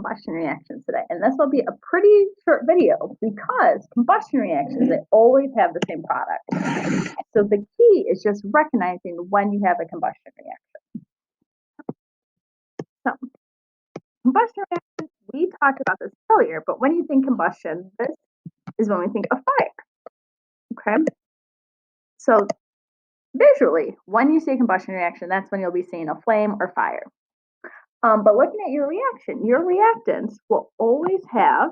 combustion reactions today, and this will be a pretty short video because combustion reactions, they always have the same product. So the key is just recognizing when you have a combustion reaction. So combustion reactions, we talked about this earlier, but when you think combustion, this is when we think of fire. Okay. So visually, when you see a combustion reaction, that's when you'll be seeing a flame or fire. But looking at your reaction, your reactants will always have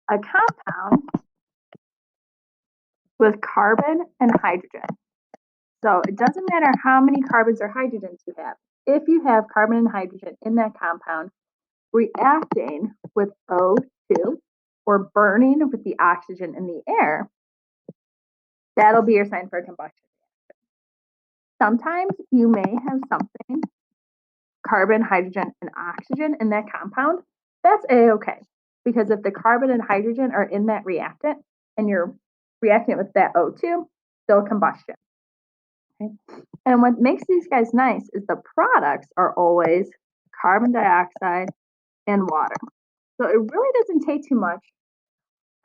a compound with carbon and hydrogen. So it doesn't matter how many carbons or hydrogens you have. If you have carbon and hydrogen in that compound reacting with O2 or burning with the oxygen in the air, that'll be your sign for a combustion reaction. Sometimes you may have something, carbon, hydrogen, and oxygen in that compound. That's A-okay. Because if the carbon and hydrogen are in that reactant and you're reacting with that O2, still combustion. Okay. And what makes these guys nice is the products are always carbon dioxide and water. So it really doesn't take too much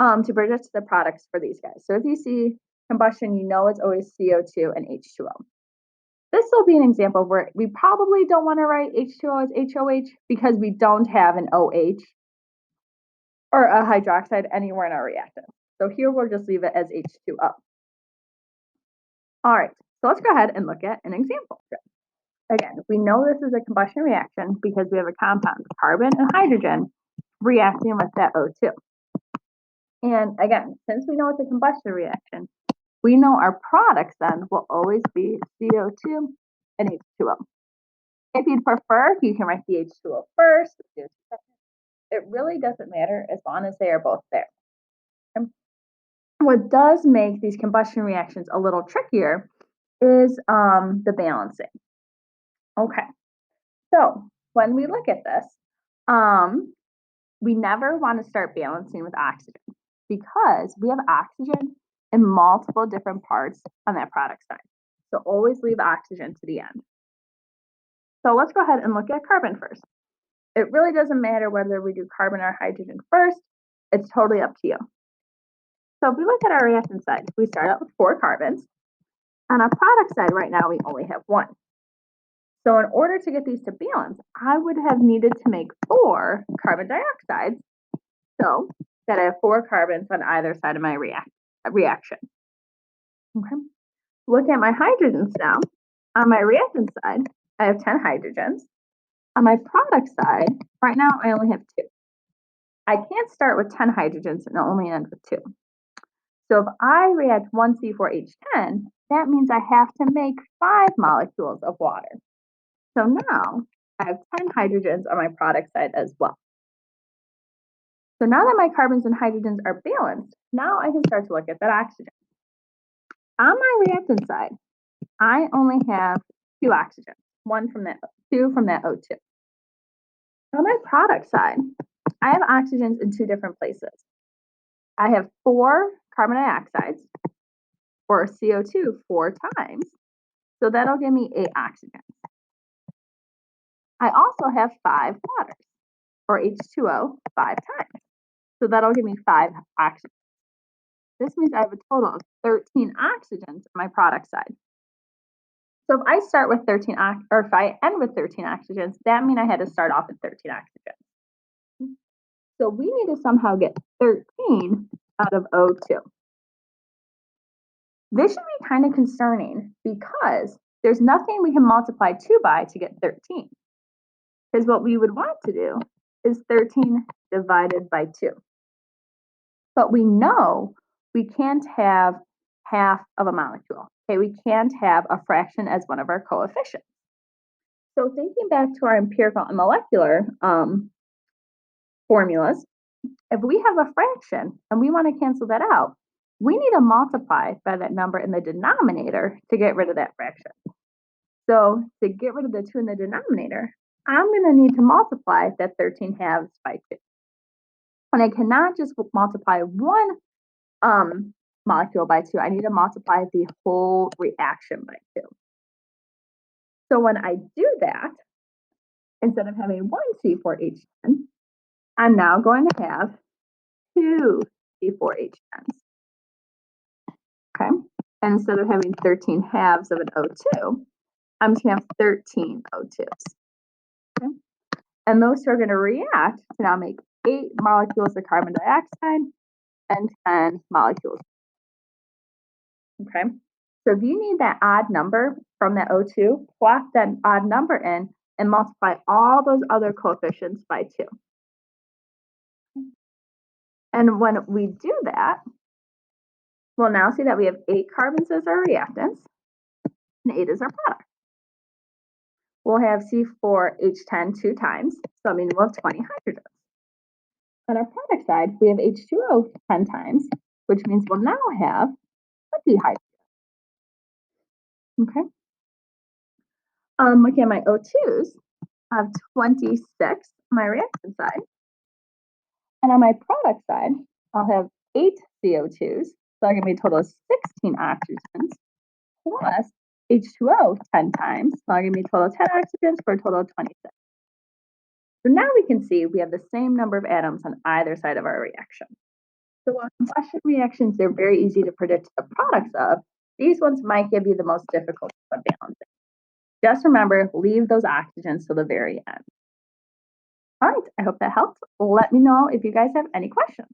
to bridge us to the products for these guys. So if you see combustion, you know it's always CO2 and H2O. This will be an example where we probably don't want to write H2O as HOH because we don't have an OH or a hydroxide anywhere in our reactant. So here we'll just leave it as H2O. All right, so let's go ahead and look at an example. Again, we know this is a combustion reaction because we have a compound, carbon and hydrogen, reacting with that O2. And again, since we know it's a combustion reaction, we know our products then will always be CO2 and H2O. If you'd prefer, you can write the H2O first. It really doesn't matter as long as they are both there. And what does make these combustion reactions a little trickier is the balancing. Okay, so when we look at this, we never want to start balancing with oxygen because we have oxygen in multiple different parts on that product side. So always leave oxygen to the end. So let's go ahead and look at carbon first. It really doesn't matter whether we do carbon or hydrogen first. It's totally up to you. So if we look at our reactant side, we start out with 4 carbons. On our product side right now, we only have 1. So in order to get these to balance, I would have needed to make 4 carbon dioxides. So that I have 4 carbons on either side of my reaction. Okay. Look at my hydrogens now. On my reactant side, I have 10 hydrogens. On my product side, right now I only have 2. I can't start with 10 hydrogens and only end with 2. So if I react 1C4H10, that means I have to make 5 molecules of water. So now I have 10 hydrogens on my product side as well. So now that my carbons and hydrogens are balanced, now I can start to look at that oxygen. On my reactant side, I only have 2 oxygens, 2 from that O2. On my product side, I have oxygens in 2 different places. I have 4 carbon dioxides, or CO2 4 times, so that'll give me 8 oxygens. I also have 5 waters, or H2O 5 times, so that'll give me 5 oxygens. This means I have a total of 13 oxygens on my product side. So if I start with 13, or if I end with 13 oxygens, that means I had to start off with 13 oxygens. So we need to somehow get 13 out of O2. This should be kind of concerning because there's nothing we can multiply 2 by to get 13. Because what we would want to do is 13 divided by 2. But we know we can't have half of a molecule. Okay, we can't have a fraction as one of our coefficients. So thinking back to our empirical and molecular formulas, if we have a fraction and we want to cancel that out, we need to multiply by that number in the denominator to get rid of that fraction. So to get rid of the 2 in the denominator, I'm going to need to multiply that 13 halves by 2. And I cannot just multiply one molecule by 2. I need to multiply the whole reaction by 2. So when I do that, instead of having one C4H10, I'm now going to have two C4H10s. Okay. And instead of having 13 halves of an O2, I'm going to have 13 O2s. Okay. And those two are going to react to now make 8 molecules of carbon dioxide and 10 molecules. Okay. So if you need that odd number from that O2, plot that odd number in and multiply all those other coefficients by 2. And when we do that, we'll now see that we have 8 carbons as our reactants and 8 as our product. We'll have C4H10 2 times, so that means we'll have 20 hydrogens. On our product side, we have H2O 10 times, which means we'll now have 20 hydrogens. Okay. Looking at my O2s, I have 26 on my reaction side. And on my product side, I'll have 8 CO2s, so I'm going to be a total of 16 oxygens, plus H2O 10 times, so I'm going to be a total of 10 oxygens for a total of 26. So now we can see we have the same number of atoms on either side of our reaction. So while combustion reactions, they're very easy to predict the products of, these ones might give you the most difficult when balancing. Just remember, leave those oxygens till the very end. All right, I hope that helped. Let me know if you guys have any questions.